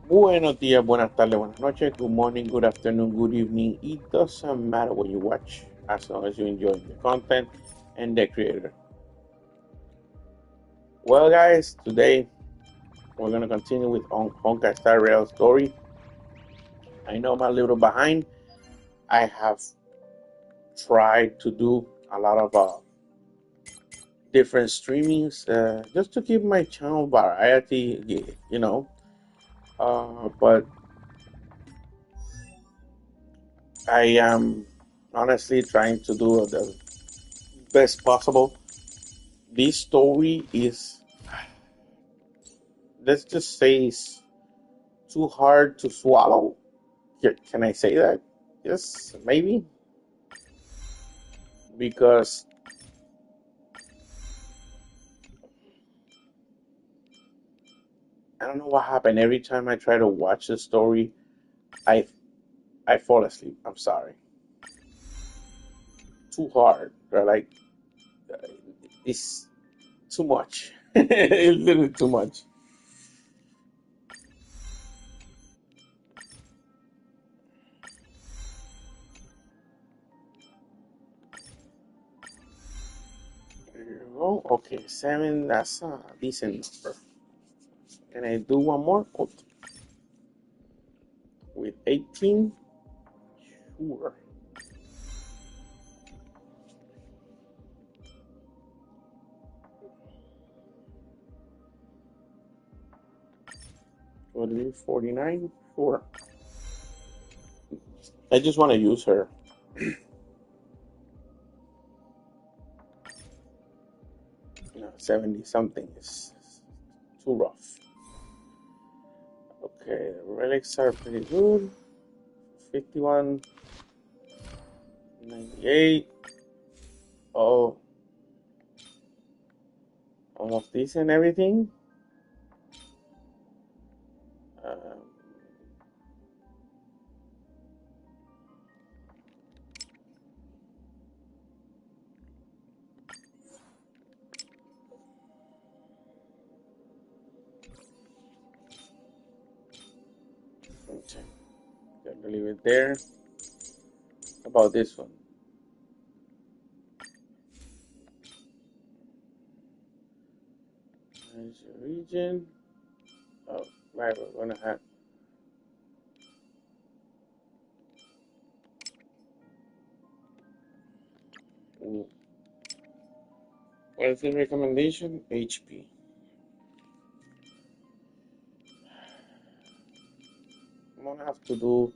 Buenos días, buenas tardes, buenas noches, good morning, good afternoon, good evening. It doesn't matter what you watch as long as you enjoy the content and the creator. Well, guys, today we're going to continue with Honkai Star Rail story. I know I'm a little behind. I have tried to do a lot of different streamings just to keep my channel variety, but I am honestly trying to do the best possible. This story is, let's just say, it's too hard to swallow. Can I say that? Yes, maybe. Because I don't know what happened. Every time I try to watch the story, I I fall asleep. I'm sorry. Too hard. Or like, uh, it's too much. It's literally too much. Oh, okay, seven. That's a decent number. Can I do one more? Oh, with 18? Sure. Would it be 49? Sure. I just want to use her. No, 70 something is too rough. Okay, the relics are pretty good. 51, 98. Oh, almost decent everything. Um, okay, gotta leave it there. About this one. There's your region. Oh, right, we're gonna have. What is the recommendation? HP. I'm gonna have to do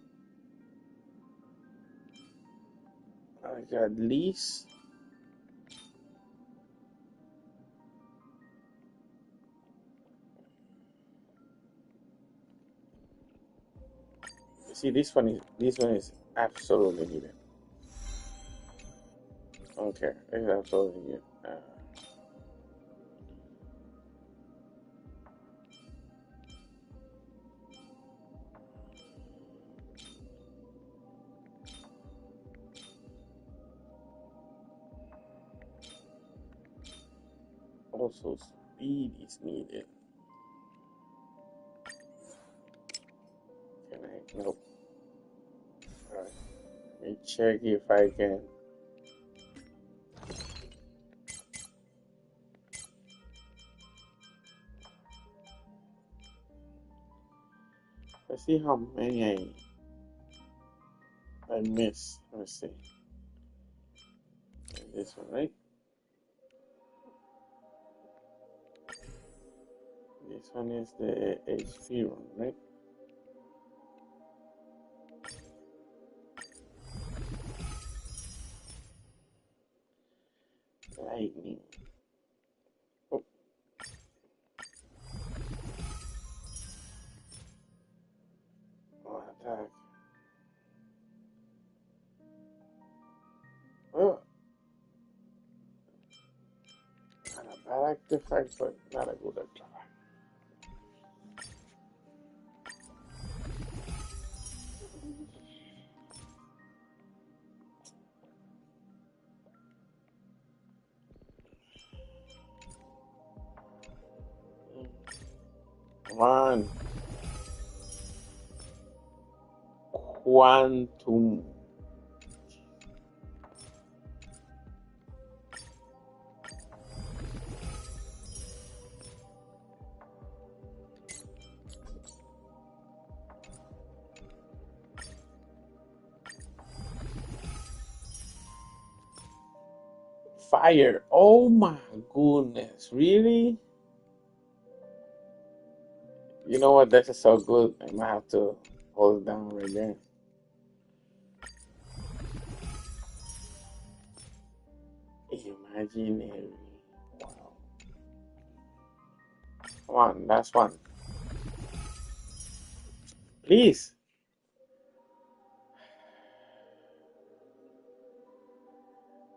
like at least. See, this one is absolutely needed. Okay, it's absolutely needed. Also, speed is needed. Can I? Nope. Alright. Let me check if I can. Let's see how many I miss. Let's see. This one, right? This one is the HP one, right? Lightning. Oh, oh, attack. Oh, not a bad artifact, but not a good artifact. Come on. quantum. Fire. Oh my goodness. Really? You know what? This is so good. I might have to hold it down right there. Imaginary. Wow. Come on, last one. Please.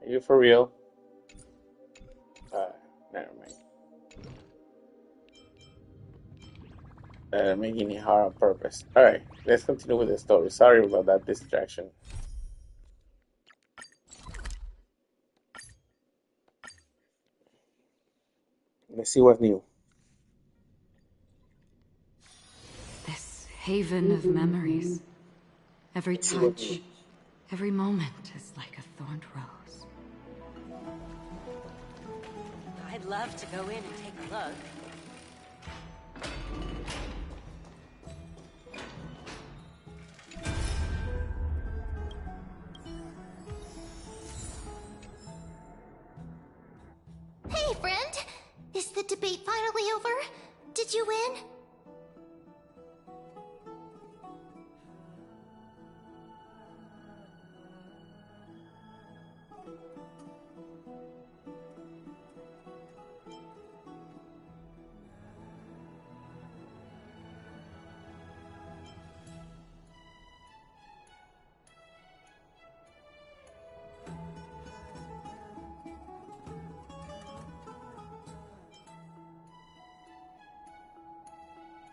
Are you for real? Never mind. Making it hard on purpose. Alright, let's continue with the story. Sorry about that distraction. Let's see what's new. This haven of memories. Every touch, every moment is like a thorned rose. I'd love to go in and take a look. Hey, friend! Is the debate finally over? Did you win?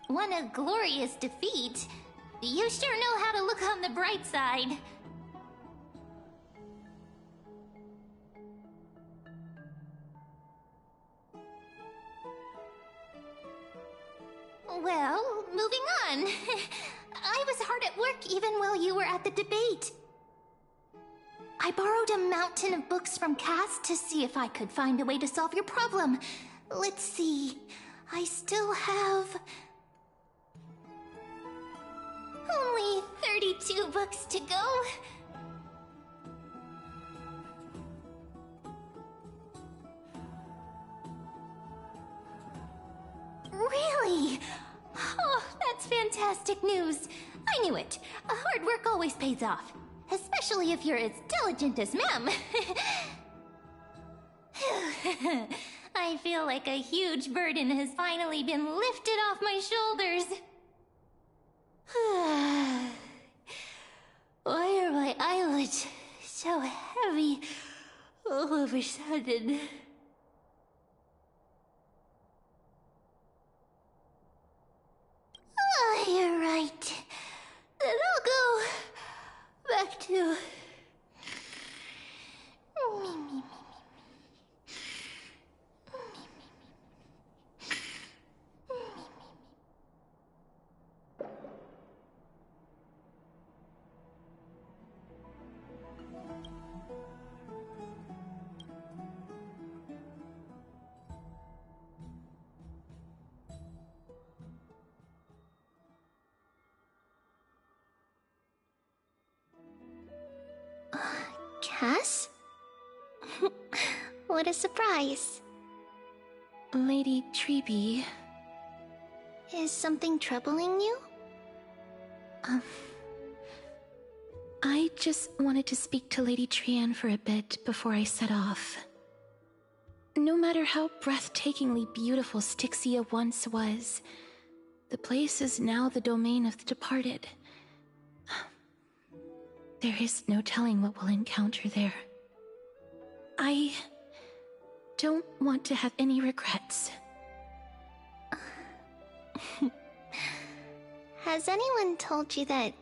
What a glorious defeat. You sure know how to look on the bright side. Well, moving on. I was hard at work even while you were at the debate. I borrowed a mountain of books from Cass to see if I could find a way to solve your problem. Let's see. I still have only 32 books to go. Really? Oh, that's fantastic news. I knew it. Hard work always pays off. Especially if you're as diligent as Ma'am. I feel like a huge burden has finally been lifted off my shoulders. Why are my eyelids so heavy all of a sudden? Oh, you're right. Then I'll go back to... Cass? What a surprise. Lady Treeby. Is something troubling you? I just wanted to speak to Lady Trian for a bit before I set off. No matter how breathtakingly beautiful Styxia once was, the place is now the domain of the departed. There is no telling what we'll encounter there. I don't want to have any regrets. Has anyone told you that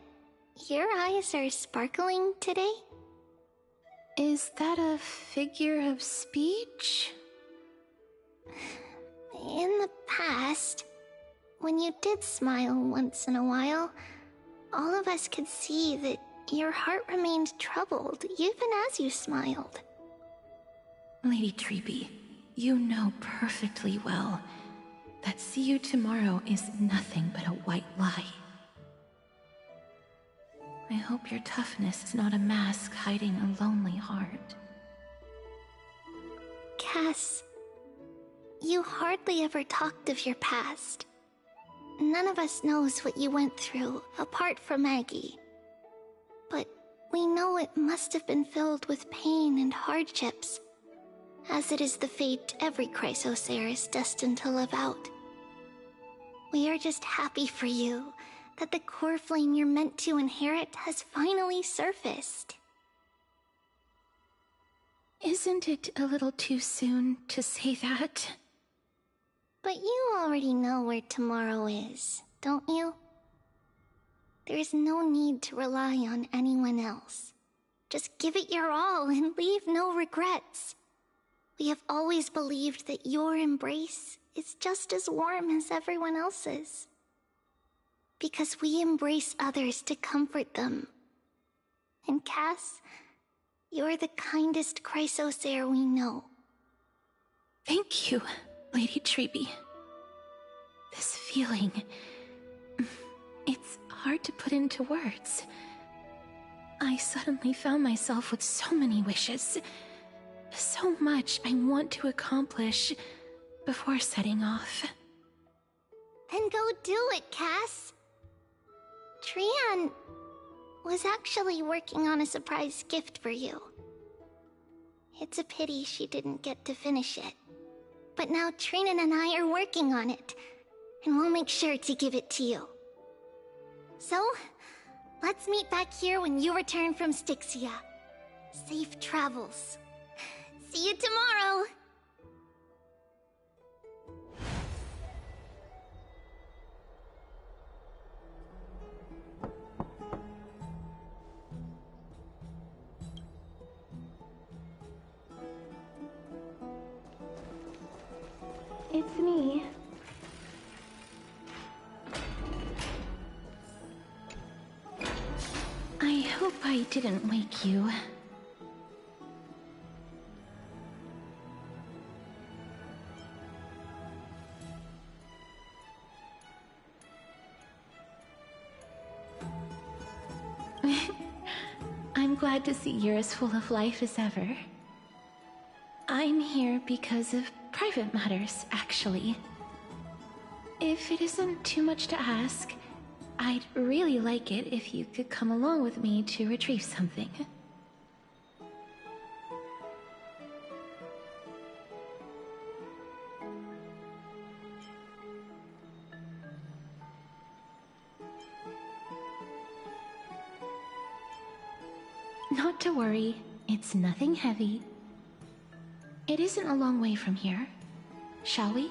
your eyes are sparkling today? Is that a figure of speech? In the past, when you did smile once in a while, All of us could see that your heart remained troubled, even as you smiled. Lady Treeby, you know perfectly well that see you tomorrow is nothing but a white lie. I hope your toughness is not a mask hiding a lonely heart. Cass, you hardly ever talked of your past. None of us knows what you went through, apart from Maggie. But we know it must have been filled with pain and hardships, as it is the fate every Chrysosaur is destined to live out. We are just happy for you that the core flame you're meant to inherit has finally surfaced. Isn't it a little too soon to say that? But you already know where tomorrow is, don't you? There is no need to rely on anyone else. Just give it your all and leave no regrets. We have always believed that your embrace is just as warm as everyone else's. Because we embrace others to comfort them. And Cass, you're the kindest Chrysosaur we know. Thank you, Lady Treeby. This feeling... it's hard to put into words. I suddenly found myself with so many wishes. So much I want to accomplish before setting off. Then go do it, Cass. Trian was actually working on a surprise gift for you. It's a pity she didn't get to finish it. But now Trinan and I are working on it, and we'll make sure to give it to you. So, let's meet back here when you return from Styxia. Safe travels. See you tomorrow! It's me. I hope I didn't wake you. I'm glad to see you're as full of life as ever. I'm here because of private matters, actually. If it isn't too much to ask, I'd really like it if you could come along with me to retrieve something. Not to worry, it's nothing heavy. It isn't a long way from here. Shall we?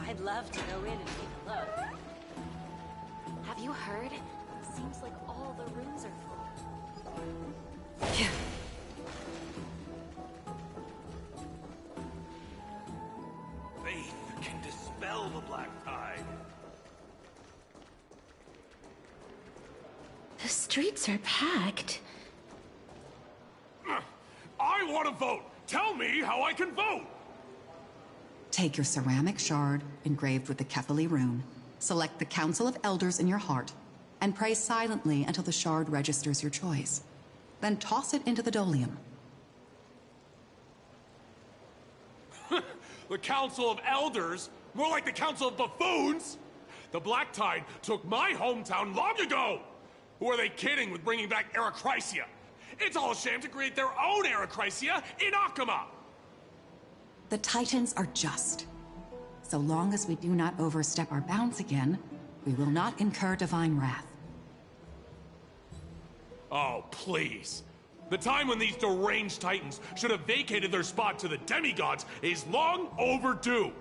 I'd love to go in and take a look. Have you heard? Seems like all the rooms are full. Faith can dispel the black tide. The streets are packed. I want to vote! Tell me how I can vote! Take your ceramic shard, engraved with the Kephili rune, select the Council of Elders in your heart, and pray silently until the shard registers your choice. Then toss it into the Dolium. The Council of Elders? More like the Council of Buffoons! The Black Tide took my hometown long ago! Who are they kidding with bringing back Erechrysia? It's all a sham to create their own Erechrysia in Akama! The Titans are just. So long as we do not overstep our bounds again, we will not incur divine wrath. Oh, please. The time when these deranged Titans should have vacated their spot to the demigods is long overdue.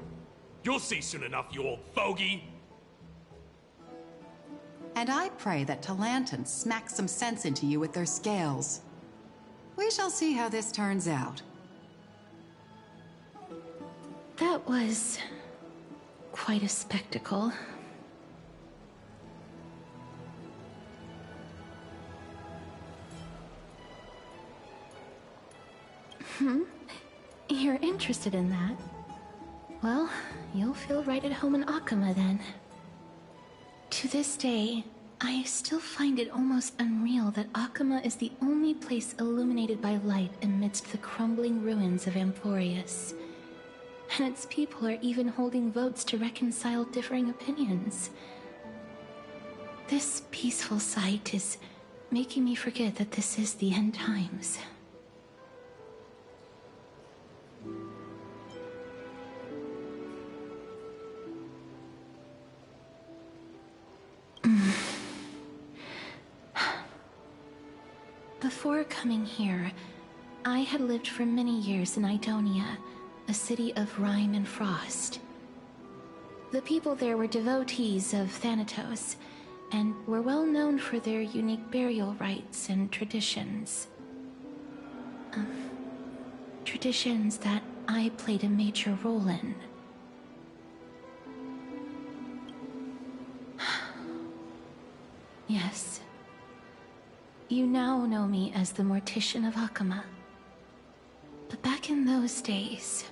You'll see soon enough, you old fogey. And I pray that Talanton smacks some sense into you with their scales. We shall see how this turns out. That was quite a spectacle. You're interested in that? Well, you'll feel right at home in Akama then. To this day, I still find it almost unreal that Akama is the only place illuminated by light amidst the crumbling ruins of Amphorius. And its people are even holding votes to reconcile differing opinions. This peaceful sight is making me forget that this is the end times. Before coming here, I had lived for many years in Idonia, a city of rime and frost. The people there were devotees of Thanatos, and were well known for their unique burial rites and traditions. Traditions that I played a major role in. Yes. You now know me as the Mortician of Akama. But back in those days,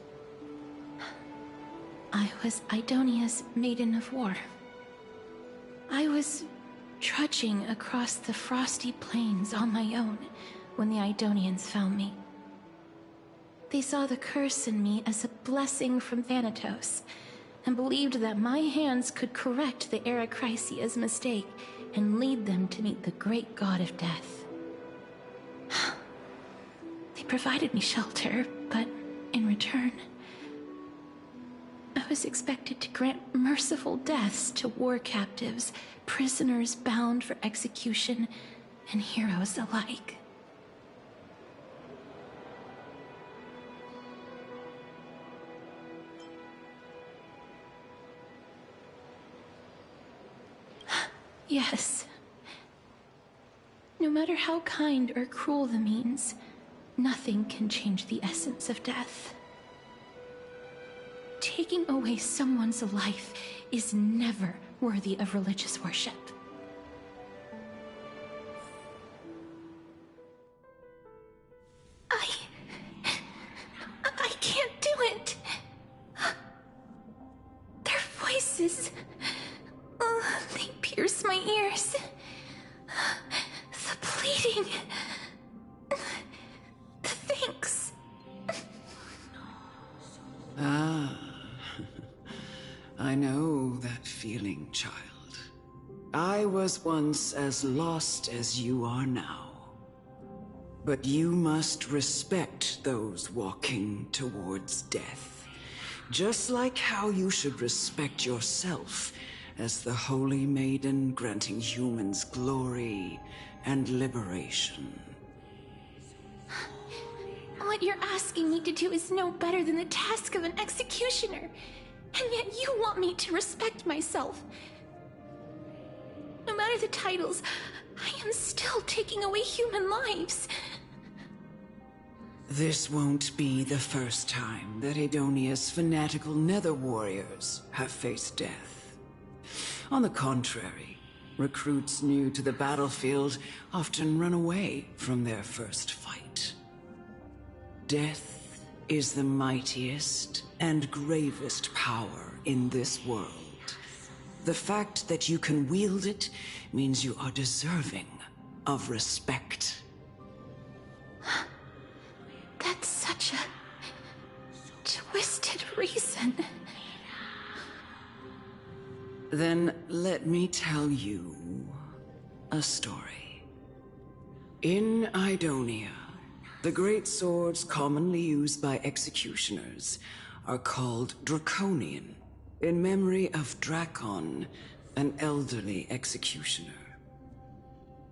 I was Idonia's Maiden of War. I was trudging across the frosty plains on my own when the Idonians found me. They saw the curse in me as a blessing from Thanatos, and believed that my hands could correct the Eracrisia's mistake and lead them to meet the great god of death. They provided me shelter, but in return, I was expected to grant merciful deaths to war captives, prisoners bound for execution, and heroes alike. Yes. No matter how kind or cruel the means, nothing can change the essence of death. Taking away someone's life is never worthy of religious worship. I can't do it. Their voices, they pierce my ears. The pleading, the thanks. I know that feeling, child. I was once as lost as you are now. But you must respect those walking towards death. Just like how you should respect yourself as the Holy Maiden granting humans glory and liberation. What you're asking me to do is no better than the task of an executioner. And yet you want me to respect myself. No matter the titles, I am still taking away human lives. This won't be the first time that Edonia's fanatical nether warriors have faced death. On the contrary, recruits new to the battlefield often run away from their first fight. Death is the mightiest and gravest power in this world. The fact that you can wield it means you are deserving of respect. That's such a twisted reason. Then let me tell you a story. In Idonia, the great swords commonly used by executioners are called Draconian, in memory of Drakon, an elderly executioner.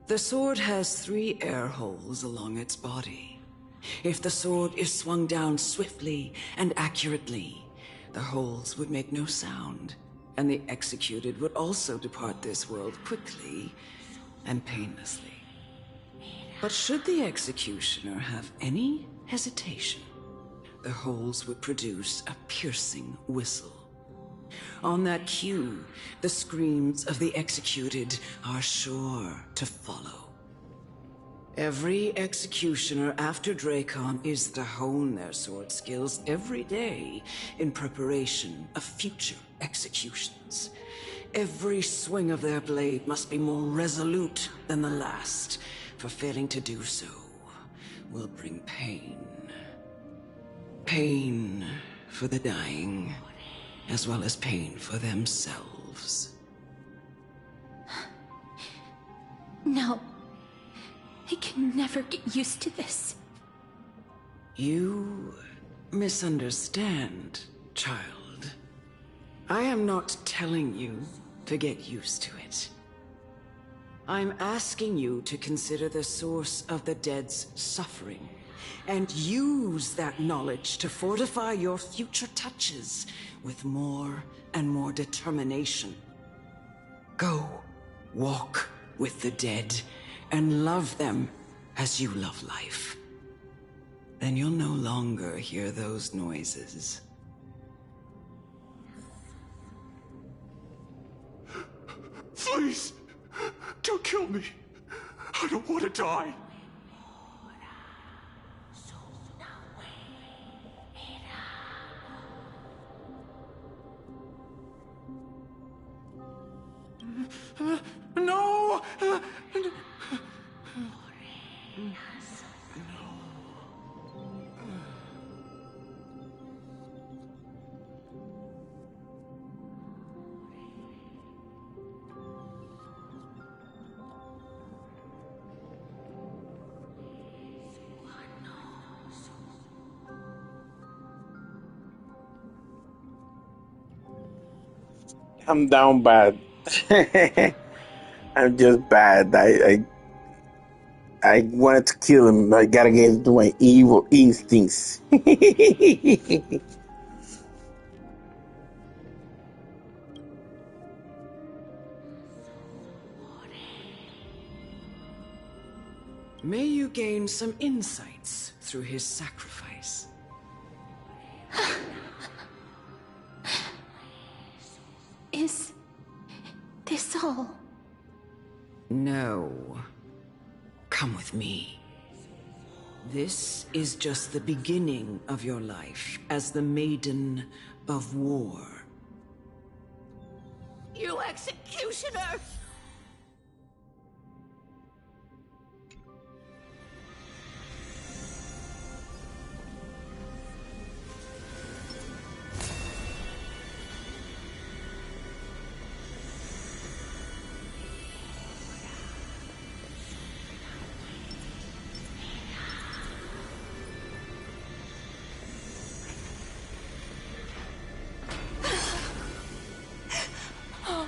The sword has 3 air holes along its body. If the sword is swung down swiftly and accurately, the holes would make no sound, and the executed would also depart this world quickly and painlessly. But should the executioner have any hesitation, the holes would produce a piercing whistle. On that cue, the screams of the executed are sure to follow. Every executioner after Dracon is to hone their sword skills every day in preparation of future executions. Every swing of their blade must be more resolute than the last, for failing to do so will bring pain. Pain for the dying, as well as pain for themselves. No. I can never get used to this. You misunderstand, child. I am not telling you to get used to it. I'm asking you to consider the source of the dead's suffering, and use that knowledge to fortify your future touches with more and more determination. Go, walk with the dead, and love them as you love life. Then you'll no longer hear those noises. Please, don't kill me. I don't want to die. No! I'm down bad. I'm just bad. I wanted to kill him. I gotta get into my evil instincts. May you gain some insights through his sacrifice. Is this all? No. Come with me. This is just the beginning of your life as the Maiden of War. You executioner!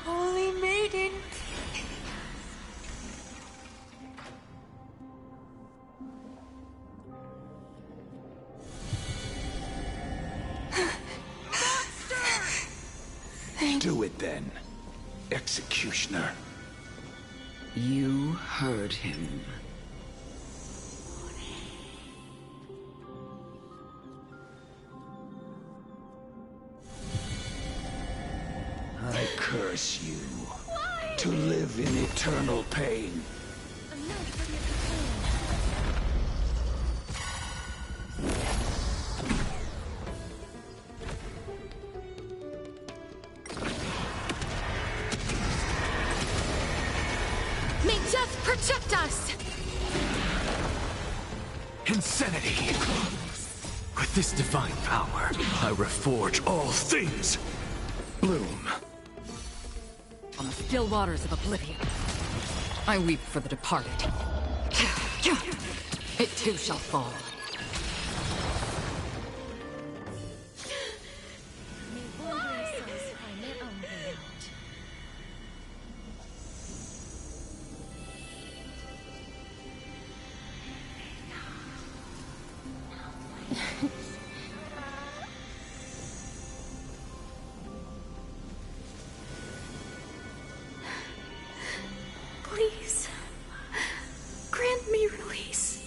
Holy Maiden! Do it then, executioner. You heard him. I curse you to live in eternal pain. May death protect us! Insanity! With this divine power, I reforge all things. Bloom. On the still waters of oblivion, I weep for the departed. It too shall fall. Please, grant me release.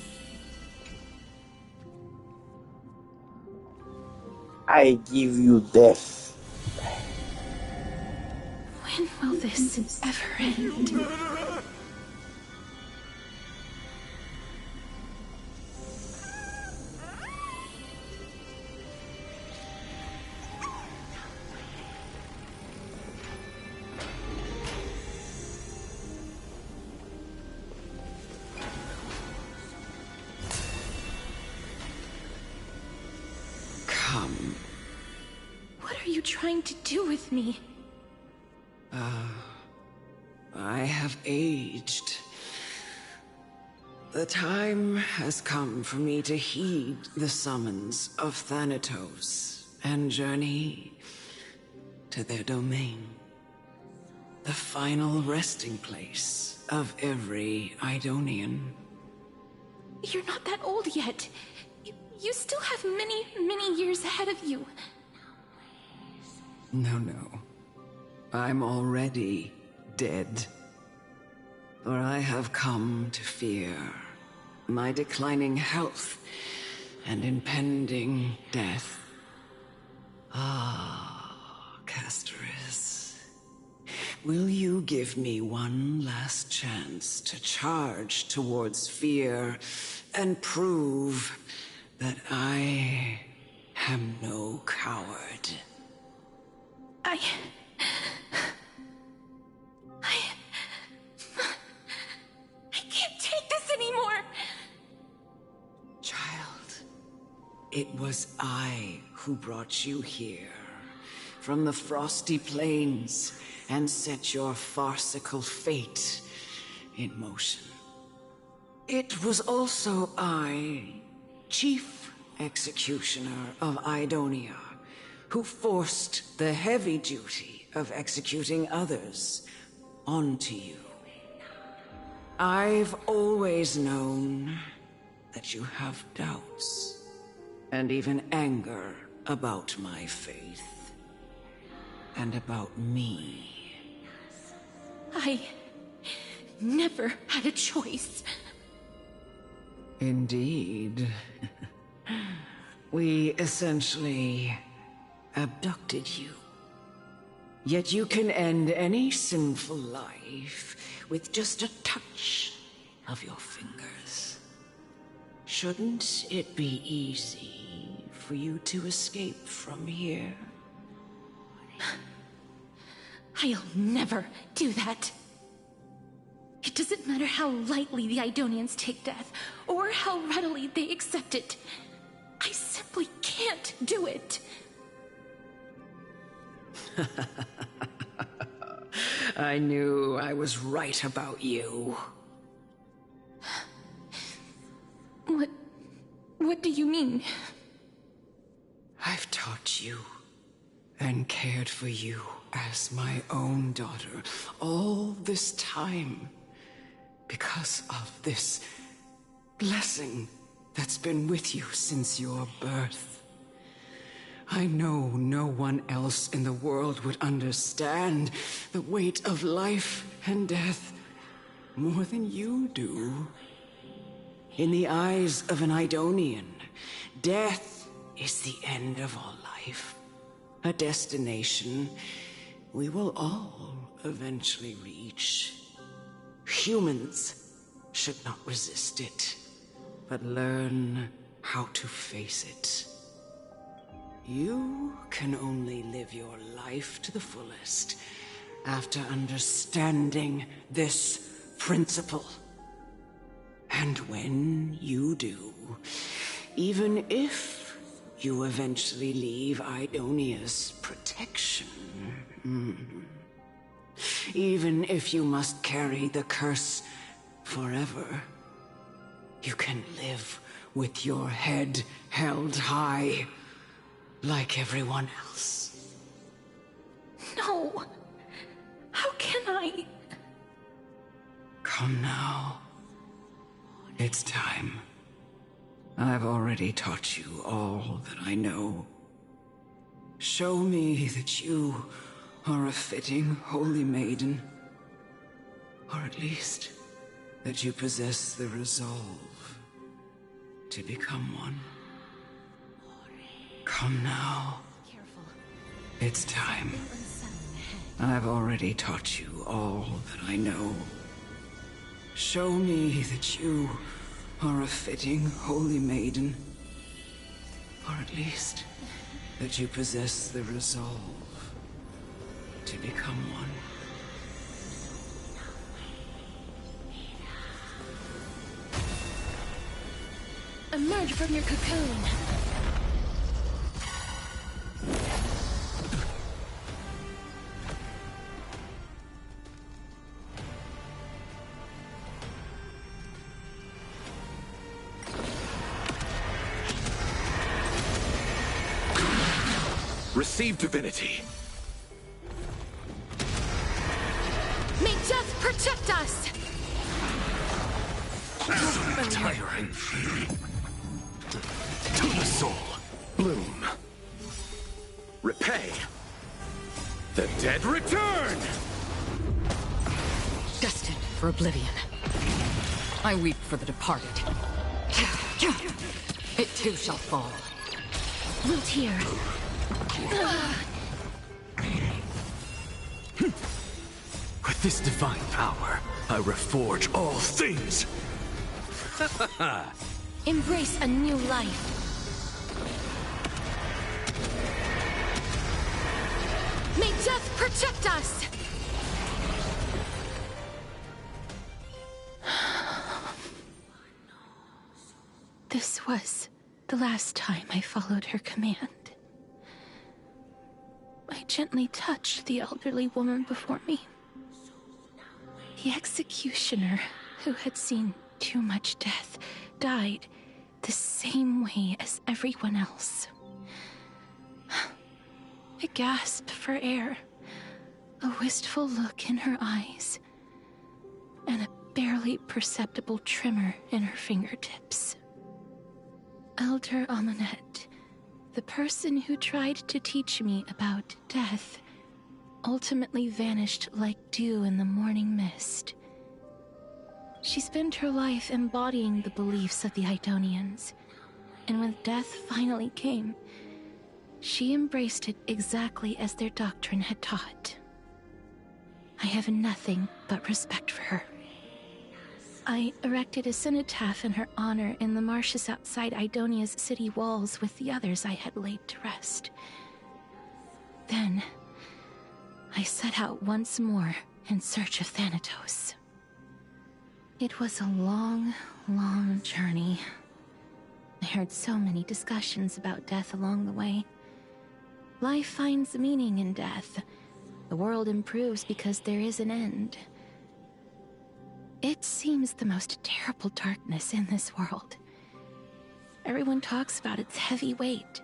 I give you death. When will this ever end? Come. What are you trying to do with me? I have aged. The time has come for me to heed the summons of Thanatos and journey to their domain. The final resting place of every Idonian. You're not that old yet. You still have many, many years ahead of you. No. I'm already dead. For I have come to fear my declining health and impending death. Ah, Castoris. Will you give me one last chance to charge towards fear and prove that I am no coward? I can't take this anymore! Child, it was I who brought you here from the frosty plains and set your farcical fate in motion. It was also I, Chief Executioner of Idonia, who forced the heavy duty of executing others onto you. I've always known that you have doubts and even anger about my faith and about me. I never had a choice. Indeed. We essentially abducted you. Yet you can end any sinful life with just a touch of your fingers. Shouldn't it be easy for you to escape from here? I'll never do that. It doesn't matter how lightly the Idonians take death, or how readily they accept it. I simply can't do it. I knew I was right about you. What do you mean? I've taught you and cared for you as my own daughter all this time because of this blessing that's been with you since your birth. I know no one else in the world would understand the weight of life and death more than you do. In the eyes of an Idonian, death is the end of all life. A destination we will all eventually reach. Humans should not resist it, but learn how to face it. You can only live your life to the fullest after understanding this principle. And when you do, even if you eventually leave Idonia's protection, even if you must carry the curse forever, you can live with your head held high, like everyone else. No! How can I? Come now. It's time. I've already taught you all that I know. Show me that you are a fitting holy maiden. Or at least, that you possess the resolve to become one. Come now. Careful. It's time. Unsettling ahead. I've already taught you all that I know. Show me that you are a fitting holy maiden. Or at least, that you possess the resolve to become one. Emerge from your cocoon. Receive divinity. May death protect us! Tyrant. To the soul. Bloom. Repay. The dead return! Destined for oblivion. I weep for the departed. It too shall fall. Wilt hear. With this divine power, I reforge all things. Embrace a new life. May death protect us! This was the last time I followed her command. I gently touched the elderly woman before me. The executioner, who had seen too much death, died the same way as everyone else. A gasp for air, a wistful look in her eyes, and a barely perceptible tremor in her fingertips. Elder Amunet, the person who tried to teach me about death, ultimately vanished like dew in the morning mist. She spent her life embodying the beliefs of the Idonians, and when death finally came, she embraced it exactly as their doctrine had taught. I have nothing but respect for her. I erected a cenotaph in her honor in the marshes outside Idonia's city walls with the others I had laid to rest. Then, I set out once more in search of Thanatos. It was a long, long journey. I heard so many discussions about death along the way. Life finds meaning in death. The world improves because there is an end. It seems the most terrible darkness in this world. Everyone talks about its heavy weight.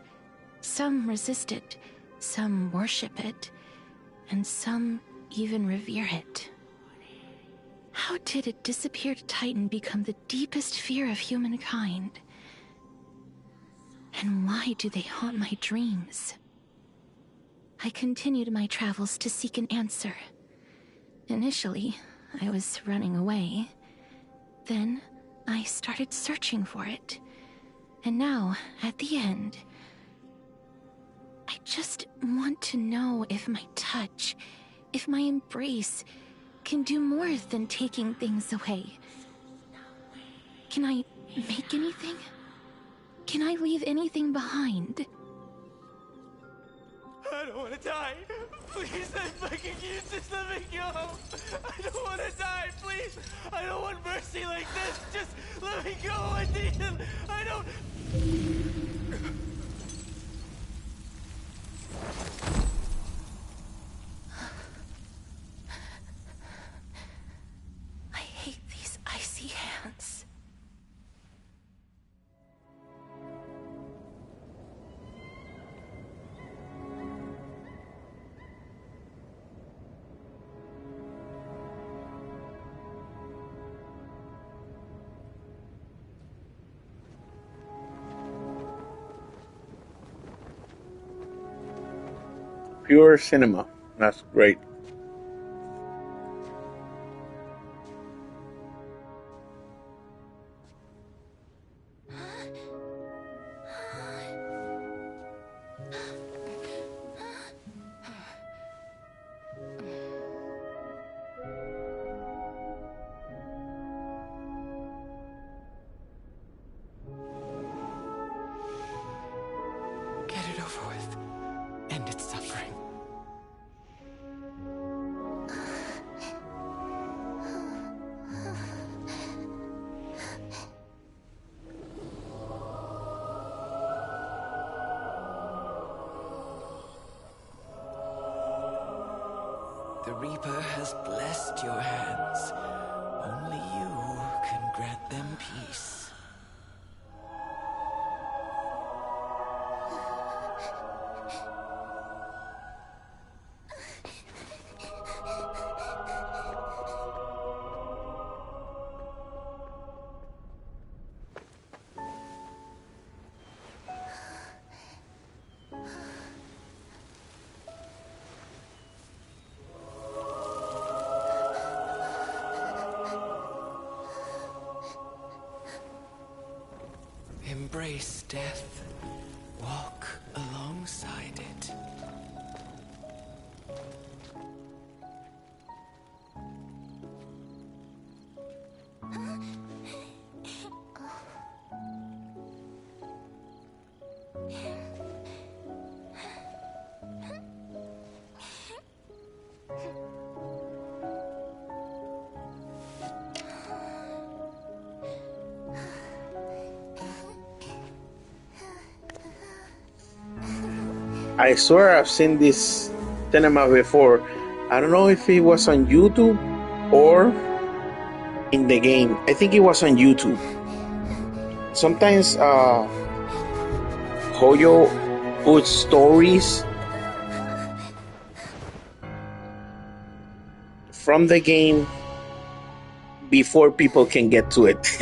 Some resist it, some worship it, and some even revere it. How did a disappeared titan become the deepest fear of humankind? And why do they haunt my dreams? I continued my travels to seek an answer. Initially, I was running away. Then, I started searching for it. And now, at the end, I just want to know if my touch, if my embrace, can do more than taking things away. Can I make anything? Can I leave anything behind? I don't want to die. Please, I'm begging you, just let me go. I don't want to die, please. I don't want mercy like this. Just let me go, Adean. I don't... I hate these icy hands. Pure cinema. That's great. over with. End its suffering. The Reaper has blessed your hands. Only you can grant them peace. Embrace death. Walk alongside it. I swear I've seen this cinema before. I don't know if it was on YouTube or in the game. I think it was on YouTube. Sometimes Hoyo puts stories from the game before people can get to it.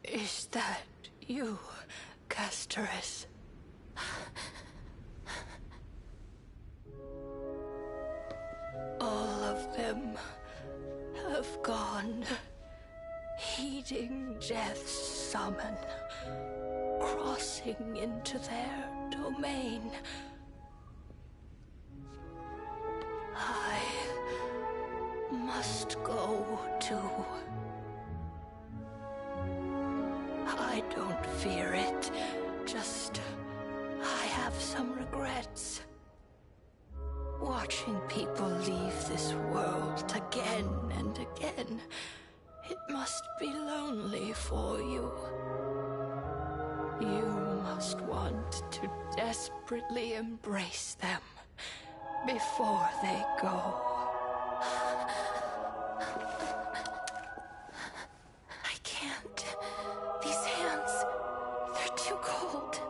Is that you, Castorus? All of them have gone, heeding death's summon, crossing into their domain. I must go too. I don't fear it, just I have some regrets. Watching people leave this world again and again, it must be lonely for you. You must want to desperately embrace them before they go. I can't. These hands, they're too cold.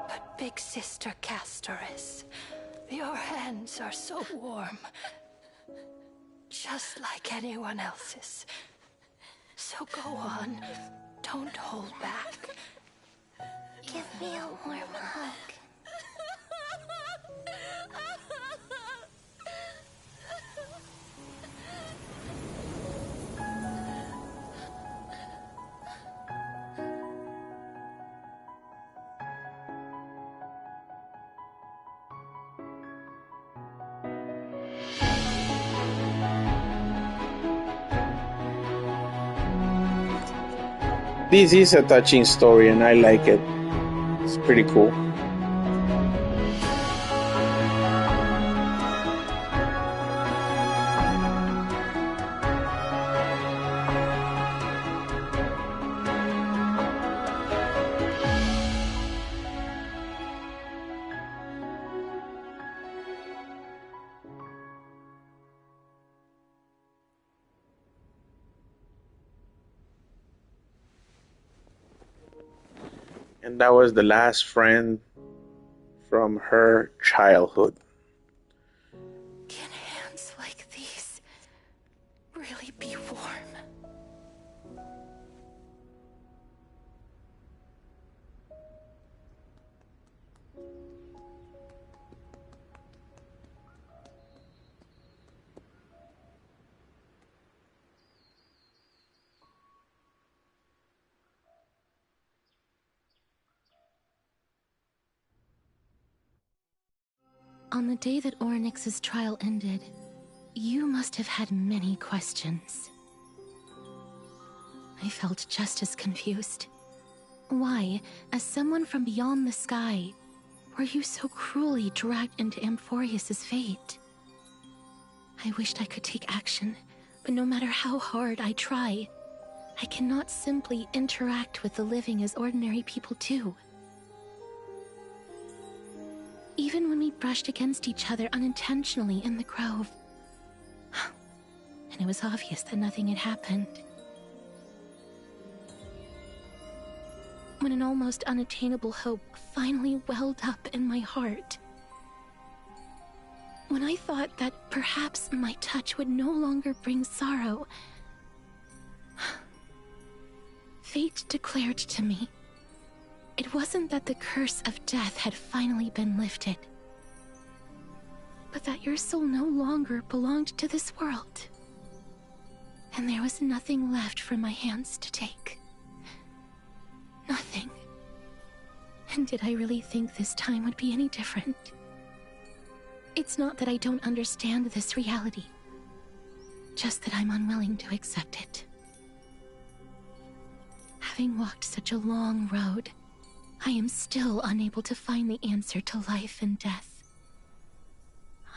But Big Sister Castorus, your hands are so warm. Just like anyone else's. So go on. Don't hold back. Give me a warm hug. This is a touching story, and I like it. It's pretty cool. And that was the last friend from her childhood. Can hands like these really be warm? On the day that Oryx's trial ended, you must have had many questions. I felt just as confused. Why, as someone from beyond the sky, were you so cruelly dragged into Amphorius's fate? I wished I could take action, but no matter how hard I try, I cannot simply interact with the living as ordinary people do. Even when we brushed against each other unintentionally in the grove, and it was obvious that nothing had happened. When an almost unattainable hope finally welled up in my heart. When I thought that perhaps my touch would no longer bring sorrow, fate declared to me, it wasn't that the curse of death had finally been lifted, but that your soul no longer belonged to this world. And there was nothing left for my hands to take. Nothing. And did I really think this time would be any different? It's not that I don't understand this reality, just that I'm unwilling to accept it. Having walked such a long road, I am still unable to find the answer to life and death.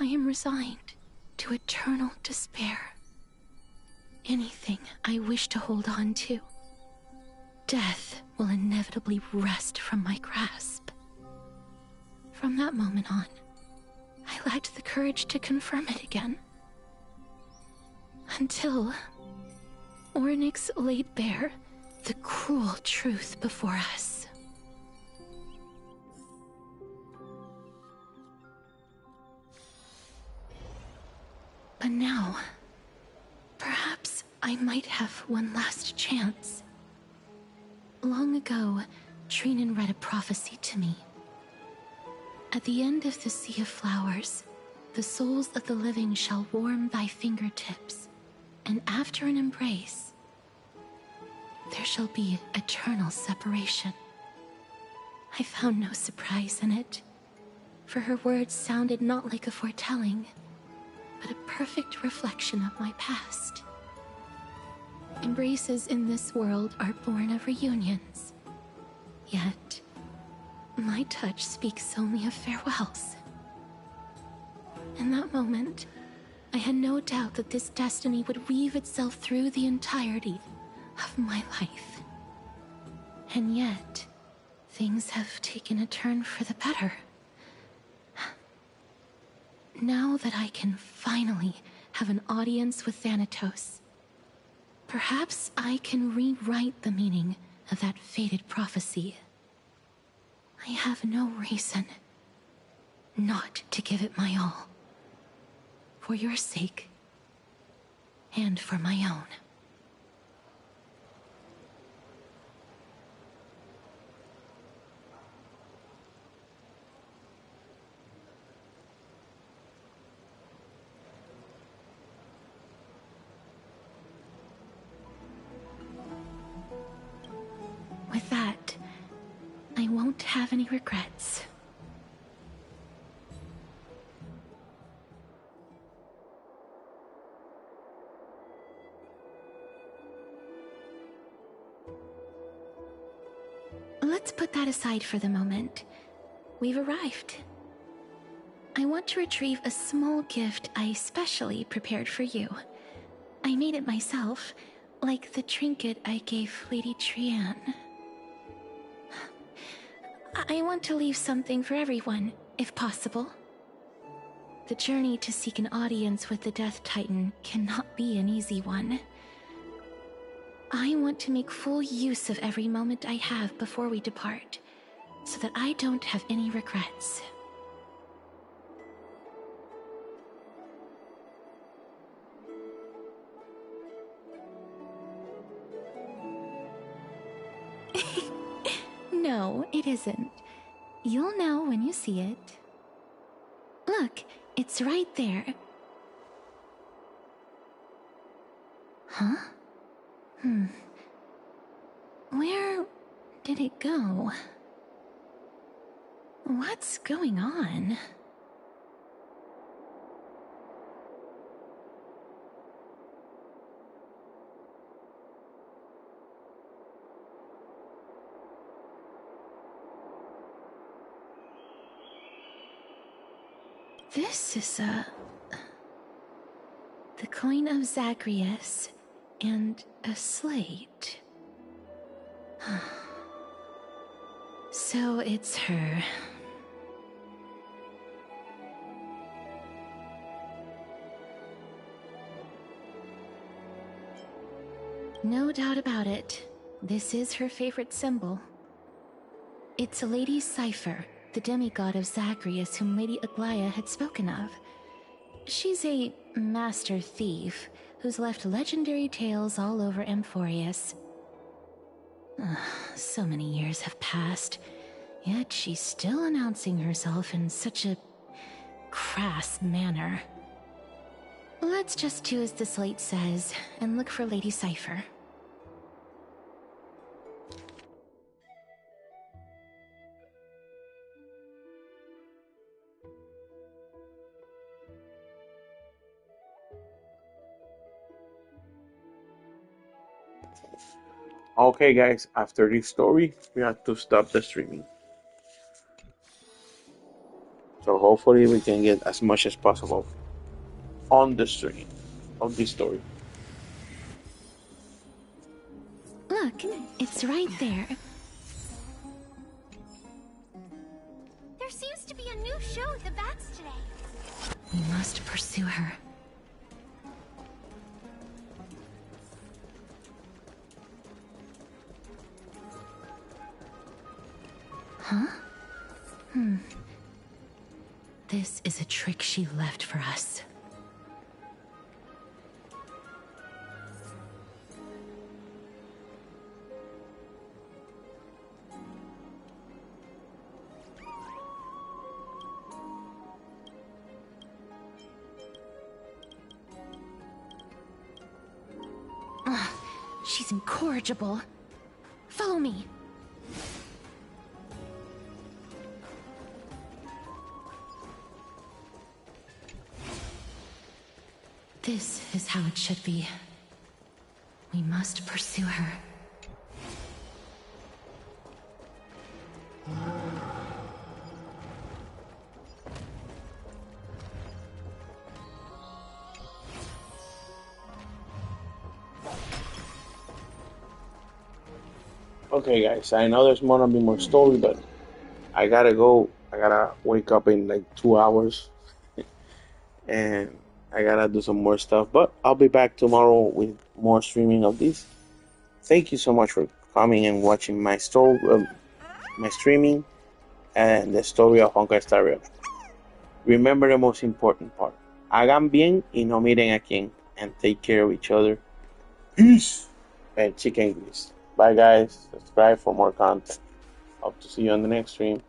I am resigned to eternal despair. Anything I wish to hold on to, death will inevitably wrest from my grasp. From that moment on, I lacked the courage to confirm it again. Until Oryx laid bare the cruel truth before us. But now, perhaps I might have one last chance. Long ago, Trinan read a prophecy to me. At the end of the Sea of Flowers, the souls of the living shall warm thy fingertips, and after an embrace, there shall be eternal separation. I found no surprise in it, for her words sounded not like a foretelling, but a perfect reflection of my past. Embraces in this world are born of reunions, yet my touch speaks only of farewells. In that moment, I had no doubt that this destiny would weave itself through the entirety of my life. And yet, things have taken a turn for the better. Now that I can finally have an audience with Thanatos, perhaps I can rewrite the meaning of that fated prophecy. I have no reason not to give it my all. For your sake, and for my own. With that, I won't have any regrets. let's put that aside for the moment. We've arrived. I want to retrieve a small gift I specially prepared for you. I made it myself, like the trinket I gave Lady Trian. I want to leave something for everyone, if possible. The journey to seek an audience with the Death Titan cannot be an easy one. I want to make full use of every moment I have before we depart, so that I don't have any regrets. No, it isn't. You'll know when you see it. Look, it's right there. Huh? Where did it go? What's going on? This is the coin of Zagreus and a slate. So it's her. No doubt about it. This is her favorite symbol. It's a lady's cipher, the demigod of Zagreus whom Lady Aglaia had spoken of. She's a master thief who's left legendary tales all over Amphorius. So many years have passed, yet she's still announcing herself in such a crass manner. Let's just do as the slate says and look for Lady Cipher. Okay, guys, after this story, we have to stop the streaming. So hopefully we can get as much as possible on the stream of this story. Look, it's right there. There seems to be a new show at the Vats today. We must pursue her. Huh? This is a trick she left for us. She's incorrigible. Follow me. This is how it should be. We must pursue her. Okay, guys, I know there's gonna be more story, but I gotta go. I gotta wake up in like 2 hours, and I gotta do some more stuff. But I'll be back tomorrow with more streaming of this. Thank you so much for coming and watching my story, my streaming, and the story of Honkai Star Rail. Remember the most important part: hagan bien y no miren a quién, and take care of each other. Peace and chicken grease. Bye, guys. Subscribe for more content. Hope to see you on the next stream.